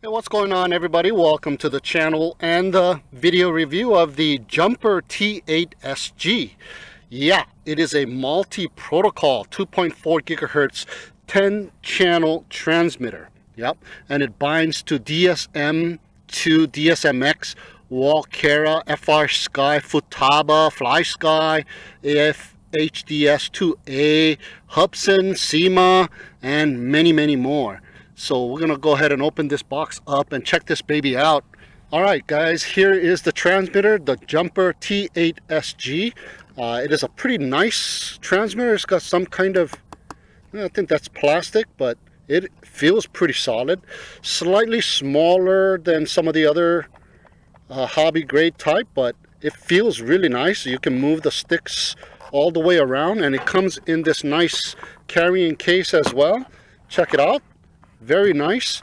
Hey, what's going on, everybody? Welcome to the channel and the video review of the Jumper T8SG. Yeah, it is a multi-protocol 2.4 gigahertz 10 channel transmitter. Yep, and it binds to DSM2, DSMX, Walkera, Frsky Futaba Flysky, HDS2A, Hubson, Syma, and many more. So we're gonna go ahead and open this box up and check this baby out. All right, guys, here is the transmitter, the Jumper T8SG. It is a pretty nice transmitter. It's got some kind of, I think that's plastic, but it feels pretty solid. Slightly smaller than some of the other hobby grade type, but it feels really nice. You can move the sticks all the way around, and it comes in this nice carrying case as well. Check it out. Very nice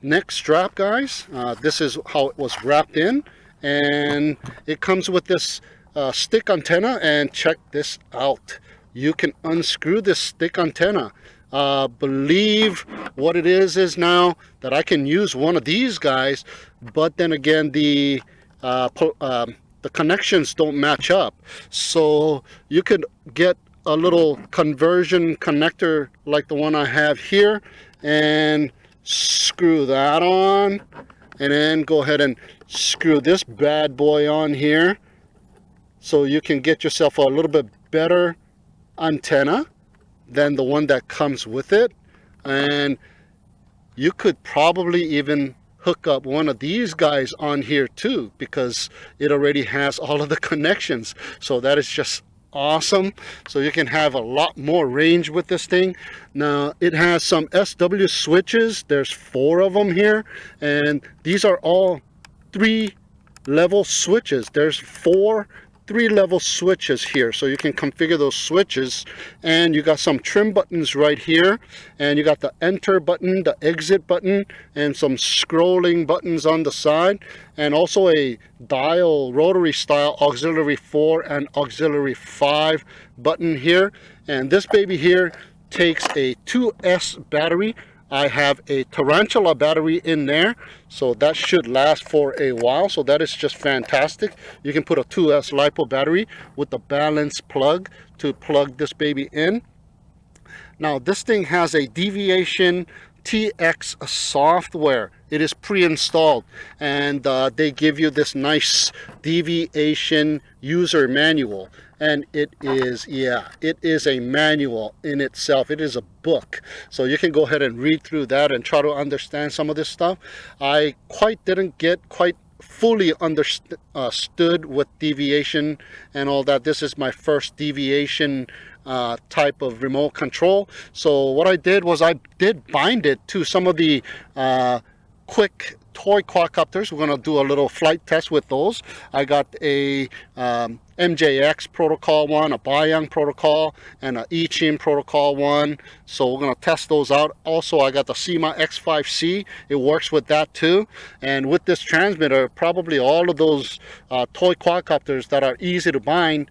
neck strap, guys. This is how it was wrapped in, and it comes with this stick antenna. And check this out, you can unscrew this stick antenna. Believe what it is now that I can use one of these guys, but then again the connections don't match up, so you could get a little conversion connector like the one I have here and screw that on, and then go ahead and screw this bad boy on here, so you can get yourself a little bit better antenna than the one that comes with it. And you could probably even hook up one of these guys on here too, because it already has all of the connections. So that is just awesome. So you can have a lot more range with this thing. Now it has some SW switches. There's 4 of them here, and these are all 3-level switches. There's 4 3-level switches here, so you can configure those switches. And you got some trim buttons right here, and you got the enter button, the exit button, and some scrolling buttons on the side, and also a dial rotary style auxiliary 4 and auxiliary 5 button here. And this baby here takes a 2S battery. I have a Tarantula battery in there, so that should last for a while. So that is just fantastic. You can put a 2S LiPo battery with the balance plug to plug this baby in. Now this thing has a Deviation TX software. It is pre-installed, and they give you this nice deviation user manual. And it is, yeah, it is a manual in itself. It is a book, so you can go ahead and read through that and try to understand some of this stuff. I didn't get quite fully understood with deviation and all that. This is my first deviation type of remote control. So what I did was I did bind it to some of the quick toy quadcopters. We're going to do a little flight test with those. I got a MJX protocol one, a Baiyang protocol, and an Eachine protocol one. So we're going to test those out. Also, I got the Syma X5C. It works with that too. And with this transmitter, probably all of those toy quadcopters that are easy to bind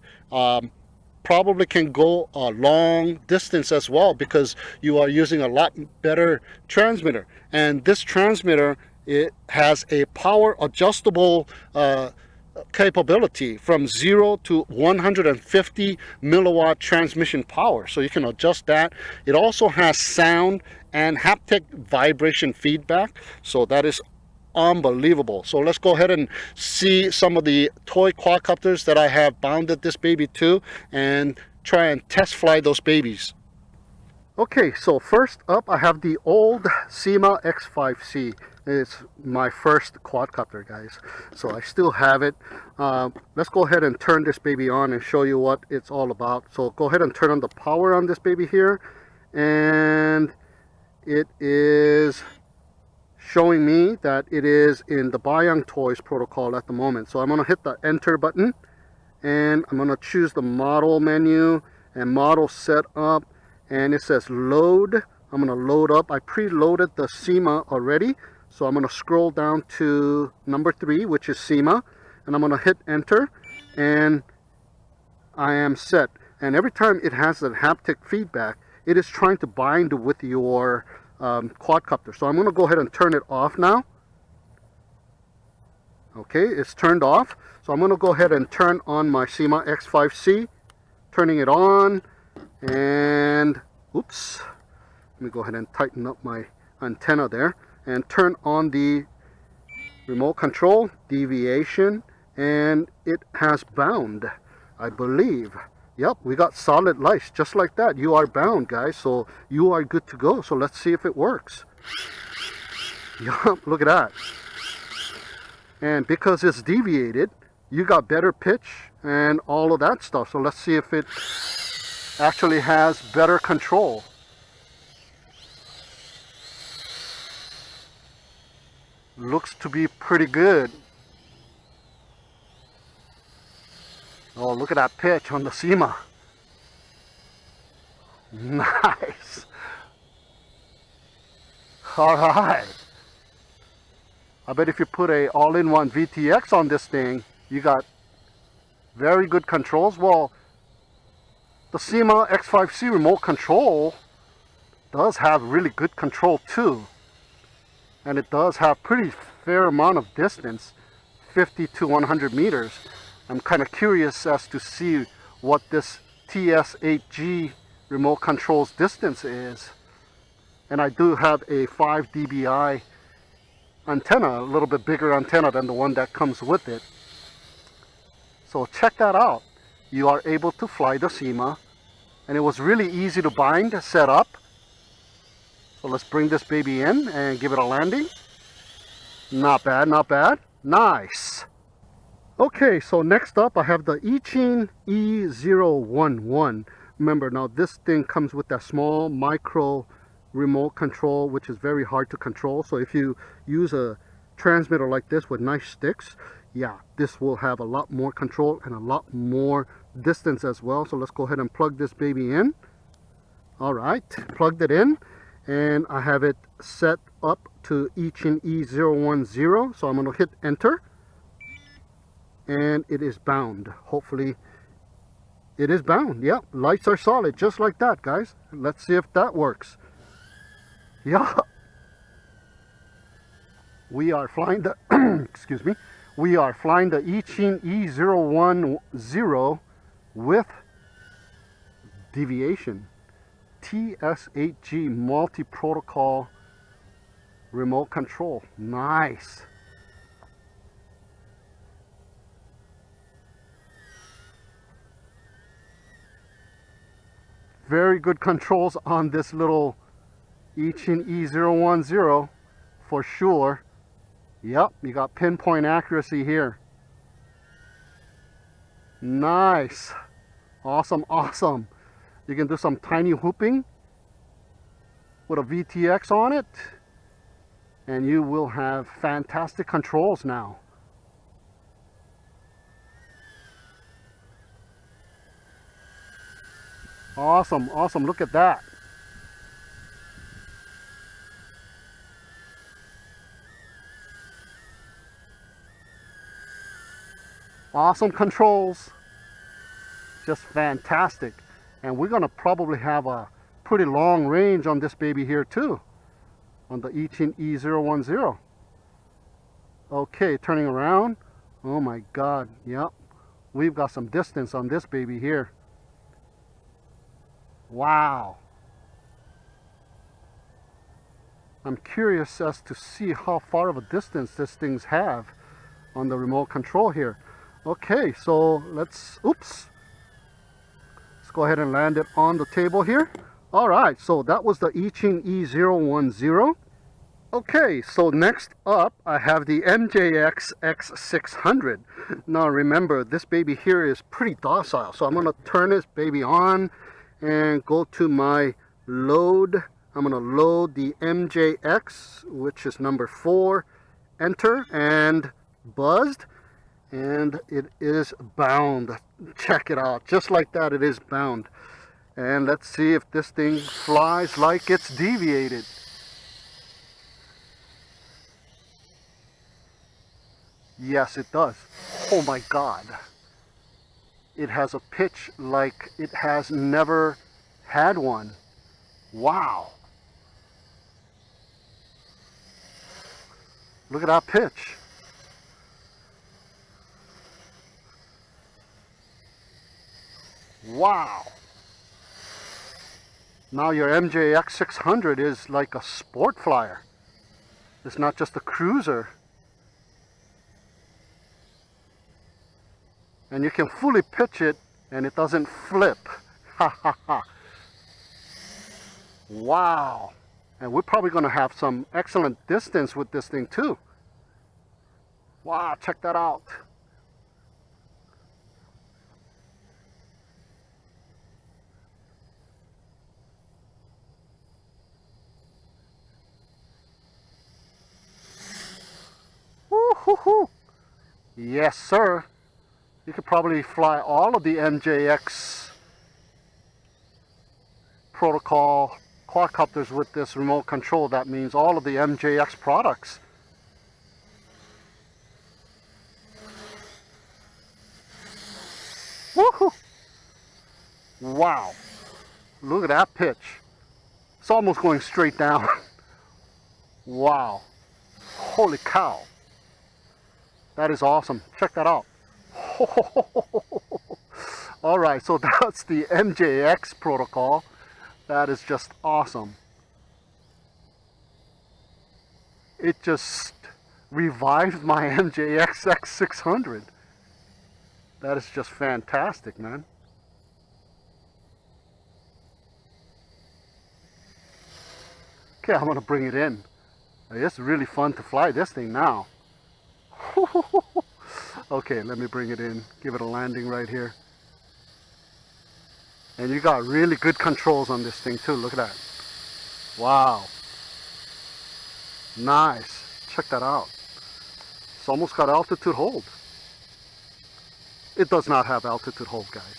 probably can go a long distance as well, because you are using a lot better transmitter. And this transmitter, it has a power adjustable capability from 0 to 150 milliwatt transmission power, so you can adjust that. It also has sound and haptic vibration feedback, so that is unbelievable. So let's go ahead and see some of the toy quadcopters that I have bounded this baby to, and try and test fly those babies. Okay, so first up I have the old Syma X5C. It's my first quadcopter, guys, so I still have it. Let's go ahead and turn this baby on and show you what it's all about. So go ahead and turn on the power on this baby here, and it is showing me that it is in the Baiyang Toys protocol at the moment. So I'm going to hit the enter button, and I'm going to choose the model menu and model setup, and it says load. I'm going to load up. I preloaded the Syma already, so I'm going to scroll down to number 3, which is Syma, and I'm going to hit enter, and I am set. And every time it has that haptic feedback, it is trying to bind with your quadcopter. So I'm going to go ahead and turn it off now. Okay, it's turned off. So I'm going to go ahead and turn on my Syma X5C. Turning it on, and oops, let me go ahead and tighten up my antenna there, and turn on the remote control deviation, and it has bound, I believe. Yep, we got solid lights just like that. You are bound, guys, so you are good to go. So let's see if it works. Yup, look at that. And because it's deviated, you got better pitch and all of that stuff. So let's see if it actually has better control. Looks to be pretty good. Oh, look at that pitch on the Syma. Nice. All right. I bet if you put a all-in-one VTX on this thing, you got very good controls. Well, the Syma X5C remote control does have really good control too. And it does have pretty fair amount of distance, 50 to 100 meters. I'm kind of curious as to see what this TS8G remote control's distance is. And I do have a 5 dBi antenna, a little bit bigger antenna than the one that comes with it. So check that out. You are able to fly the Syma, and it was really easy to bind, set up. So let's bring this baby in and give it a landing. Not bad, not bad. Nice. Okay, so next up I have the Eachine E010. Remember, now this thing comes with that small micro remote control, which is very hard to control. So if you use a transmitter like this with nice sticks, yeah, this will have a lot more control and a lot more distance as well. So let's go ahead and plug this baby in. All right, plugged it in, and I have it set up to Eachine E010. So I'm going to hit enter, and it is bound. Hopefully it is bound. Yep, lights are solid just like that, guys. Let's see if that works. Yeah, we are flying the excuse me, we are flying the Eachine E010 with deviation, TS8G Multi-Protocol remote control. Nice. Very good controls on this little Eachine E010 for sure. Yep, you got pinpoint accuracy here. Nice. Awesome, awesome. You can do some tiny hooping with a VTX on it, and you will have fantastic controls now. Awesome, awesome. Look at that. Awesome controls. Just fantastic. And we're going to probably have a pretty long range on this baby here too, on the Eachine E010. Okay, turning around. Oh my God. Yep. We've got some distance on this baby here. Wow. I'm curious as to see how far of a distance this things have on the remote control here. Okay, so let's go ahead and land it on the table here. All right, so that was the Eachine E010. Okay, so next up I have the MJX X600. Now remember, this baby here is pretty docile, so I'm going to turn this baby on and go to my load. I'm going to load the MJX, which is number 4, enter, and buzzed, and it is bound. Check it out, just like that, it is bound. And let's see if this thing flies like it's deviated. Yes, it does. Oh my God. It has a pitch like it has never had one. Wow. Look at that pitch. Wow. Now your MJX 600 is like a sport flyer. It's not just a cruiser. And you can fully pitch it and it doesn't flip. Ha ha ha. Wow. And we're probably going to have some excellent distance with this thing too. Wow, check that out. Woo-hoo-hoo. Yes, sir. You could probably fly all of the MJX protocol quadcopters with this remote control. That means all of the MJX products. Woohoo! Wow. Look at that pitch. It's almost going straight down. Wow. Holy cow. That is awesome. Check that out. Alright, so that's the MJX protocol. That is just awesome. It just revived my MJX X600. That is just fantastic, man. Okay, I'm gonna bring it in. It's really fun to fly this thing now. Okay, let me bring it in. Give it a landing right here. And you got really good controls on this thing too. Look at that. Wow. Nice. Check that out. It's almost got altitude hold. It does not have altitude hold, guys.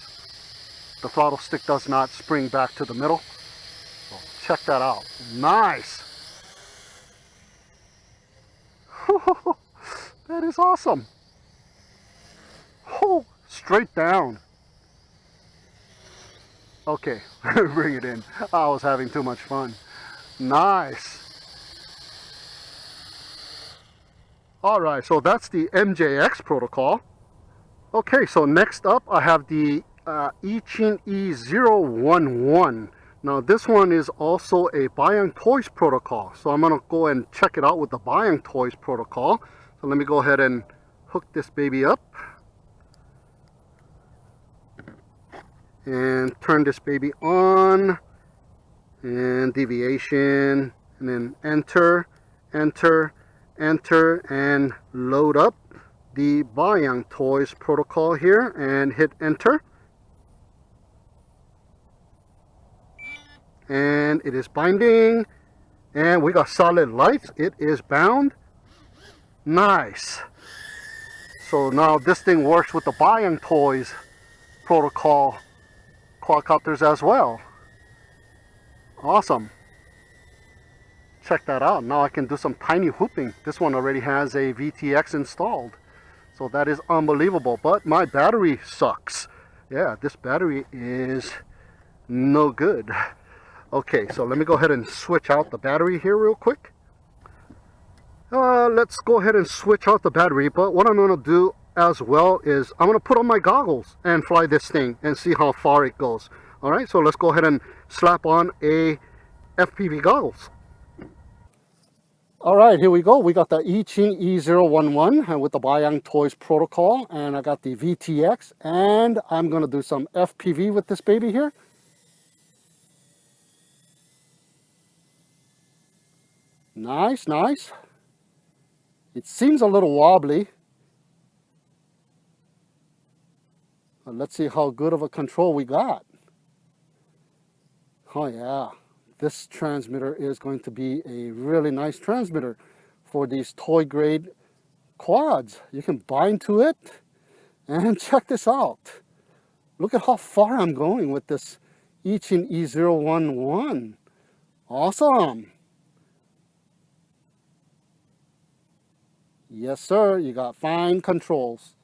The throttle stick does not spring back to the middle. So check that out. Nice. That is awesome. Oh, straight down. Okay, bring it in. I was having too much fun. Nice. Alright, so that's the MJX protocol. Okay, so next up I have the Eachine E010. Now this one is also a Buying Toys protocol. So I'm going to go and check it out with the Buying Toys protocol. So let me go ahead and hook this baby up. And turn this baby on. And deviation. And then enter, enter, enter, and load up the Buying Toys protocol here and hit enter. And it is binding, and we got solid lights. It is bound. Nice. So now this thing works with the Buying Toys protocol quadcopters as well. Awesome. Check that out. Now I can do some tiny whooping. This one already has a VTX installed, so that is unbelievable. But my battery sucks. Yeah, this battery is no good. Okay, so let me go ahead and switch out the battery here real quick. Let's go ahead and switch out the battery, but what I'm going to do as well is I'm going to put on my goggles and fly this thing and see how far it goes. Alright, so let's go ahead and slap on a FPV goggles. Alright, here we go. We got the Eachine E010 with the Buying Toys protocol, and I got the VTX, and I'm going to do some FPV with this baby here. Nice, nice. It seems a little wobbly. Let's see how good of a control we got. Oh yeah, this transmitter is going to be a really nice transmitter for these toy grade quads. You can bind to it, and check this out. Look at how far I'm going with this Eachine E010. Awesome. Yes, sir. You got fine controls.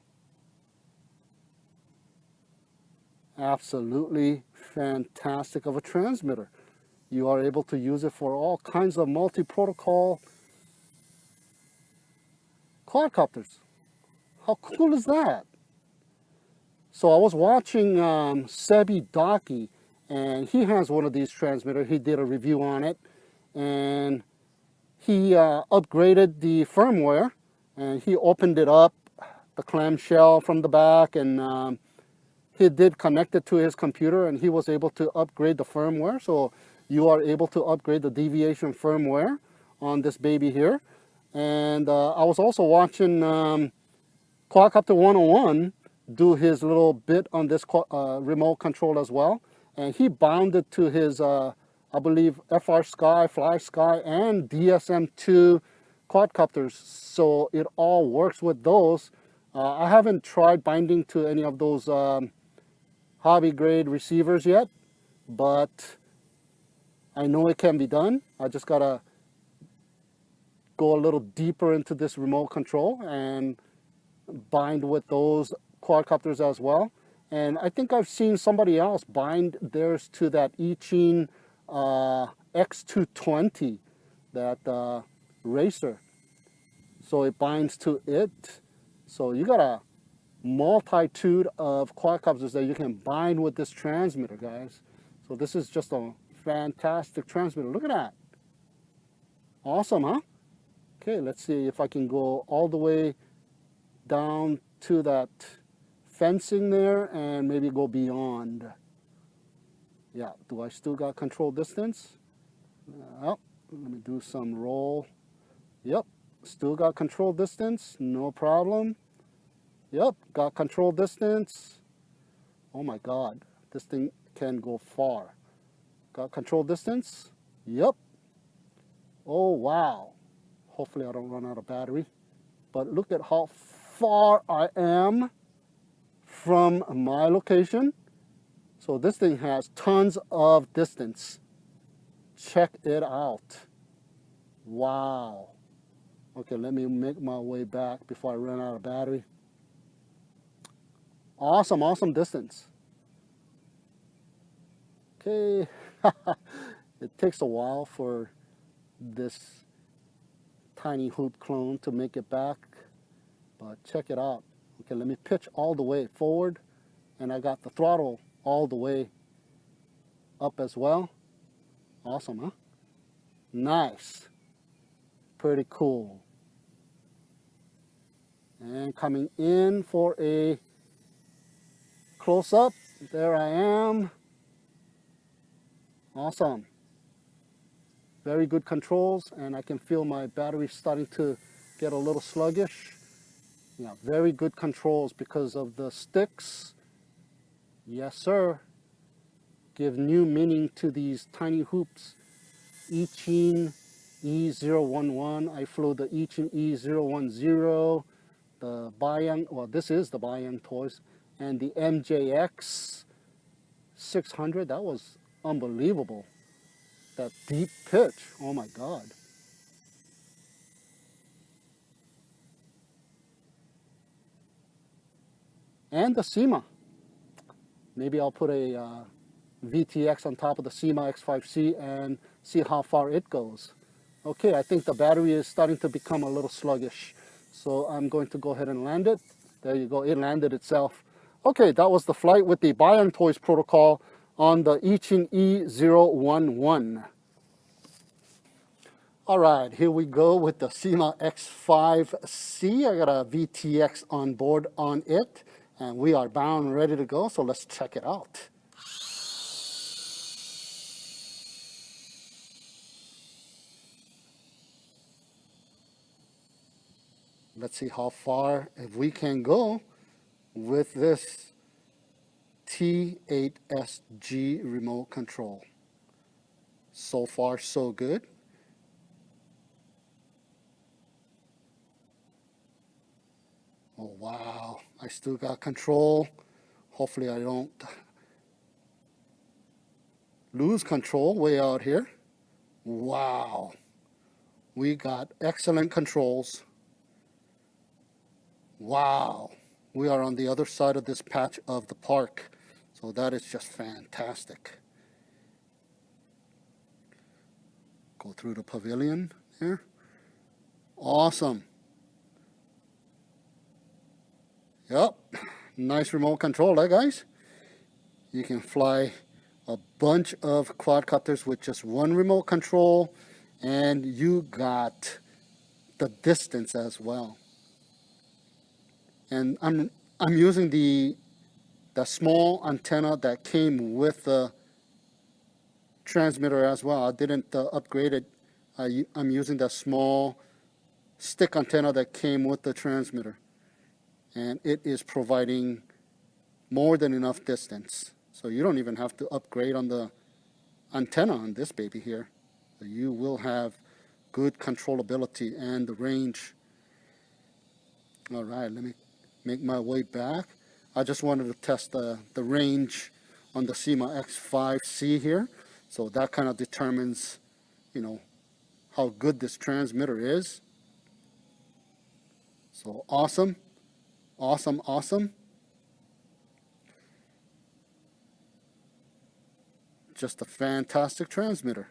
Absolutely fantastic of a transmitter. You are able to use it for all kinds of multi-protocol quadcopters. How cool is that? So I was watching Sebi Daki, and he has one of these transmitters. He did a review on it, and he upgraded the firmware, and he opened it up, the clamshell from the back, and he did connect it to his computer, and he was able to upgrade the firmware. So you are able to upgrade the deviation firmware on this baby here. And I was also watching Quadcopter 101 do his little bit on this remote control as well. And he bound it to his, I believe, Frsky, Flysky, and DSM2 quadcopters. So it all works with those. I haven't tried binding to any of those hobby grade receivers yet, but I know it can be done. I just gotta go a little deeper into this remote control and bind with those quadcopters as well. And I think I've seen somebody else bind theirs to that Eachine X220, that racer. So it binds to it. So you got a multitude of quadcopters that you can bind with this transmitter, guys. So this is just a fantastic transmitter. Look at that. Awesome, huh? Okay, let's see if I can go all the way down to that fencing there and maybe go beyond. Yeah, do I still got control distance? Well, let me do some roll. Yep, still got control distance, no problem. Yep, got control distance. Oh my God, this thing can go far. Got control distance. Yep. Oh wow. Hopefully I don't run out of battery. But look at how far I am from my location. So this thing has tons of distance. Check it out. Wow. Okay, let me make my way back before I run out of battery. Awesome, awesome distance. Okay, it takes a while for this tiny hoop clone to make it back, but check it out. Okay, let me pitch all the way forward, and I got the throttle all the way up as well. Awesome, huh? Nice. Pretty cool. And coming in for a close-up. There I am. Awesome. Very good controls, and I can feel my battery starting to get a little sluggish. Yeah, very good controls because of the sticks. Yes, sir. Give new meaning to these tiny hoops. Eachine E011. I flew the Eachine E010. The Bayang, well, this is the Bayang toys. And the MJX X600. That was unbelievable. That deep pitch. Oh my God. And the Syma. Maybe I'll put a VTX on top of the Syma X5C and see how far it goes. Okay, I think the battery is starting to become a little sluggish. So I'm going to go ahead and land it. There you go, it landed itself. Okay, that was the flight with the Bayang Toys protocol on the Eachine E011. All right, here we go with the Syma X5C. I got a VTX on board on it, and we are bound, ready to go, so let's check it out. Let's see how far, if we can go with this T8SG remote control. So far, so good. Oh wow, I still got control. Hopefully I don't lose control way out here. Wow, we got excellent controls. Wow, we are on the other side of this patch of the park. So that is just fantastic. Go through the pavilion here. Awesome. Yep, Nice remote control, eh, guys? You can fly a bunch of quadcopters with just one remote control, and you got the distance as well. And I'm using the small antenna that came with the transmitter as well. I didn't upgrade it. I'm using the small stick antenna that came with the transmitter, and it is providing more than enough distance. So you don't even have to upgrade on the antenna on this baby here. So you will have good controllability and the range. All right, let me make my way back. I just wanted to test the range on the Syma X5C here. So that kind of determines, you know, how good this transmitter is. So awesome, awesome, awesome. Just a fantastic transmitter.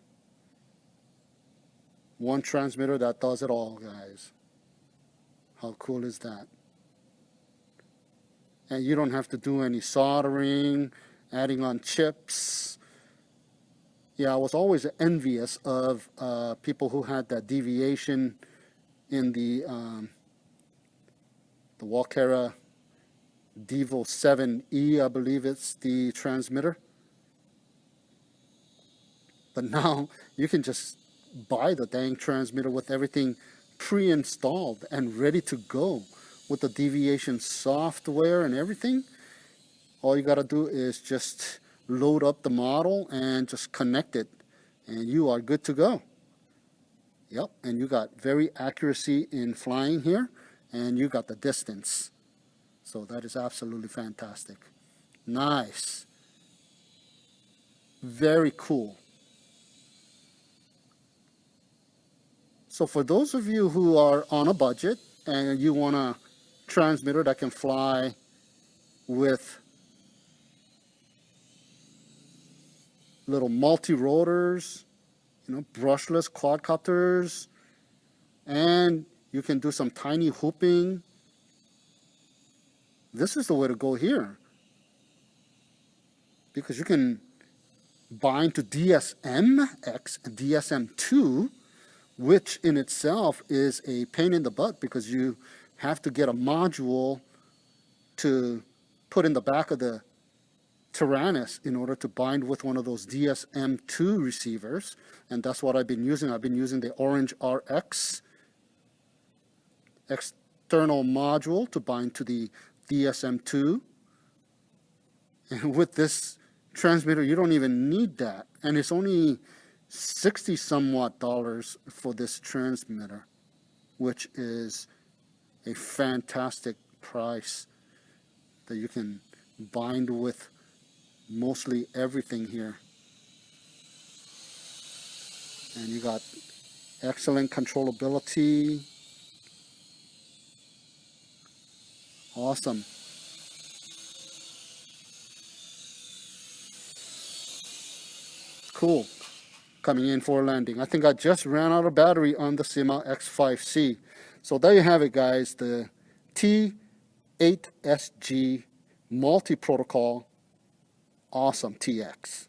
One transmitter that does it all, guys. How cool is that? And you don't have to do any soldering, adding on chips. Yeah, I was always envious of people who had that deviation in the Walkera Devo 7E, I believe it's the transmitter. But now you can just buy the dang transmitter with everything pre-installed and ready to go with the deviation software and everything. All you got to do is just load up the model and just connect it, and you are good to go. Yep, and you got very accuracy in flying here, and you got the distance. So that is absolutely fantastic. Nice. Very cool. So for those of you who are on a budget and you want a transmitter that can fly with little multi-rotors, you know, brushless quadcopters, and you can do some tiny hooping, this is the way to go here. Because you can bind to DSM-X and DSM2, which in itself is a pain in the butt because you have to get a module to put in the back of the Tyrannus in order to bind with one of those DSM2 receivers, and that's what I've been using. I've been using the Orange RX external module to bind to the DSM2, and with this transmitter you don't even need that, and it's only $60 somewhat for this transmitter, which is a fantastic price that you can bind with mostly everything here. And you got excellent controllability. Awesome. Cool. Coming in for a landing. I think I just ran out of battery on the Syma X5C. So there you have it, guys. The T8SG Multi-Protocol Awesome TX.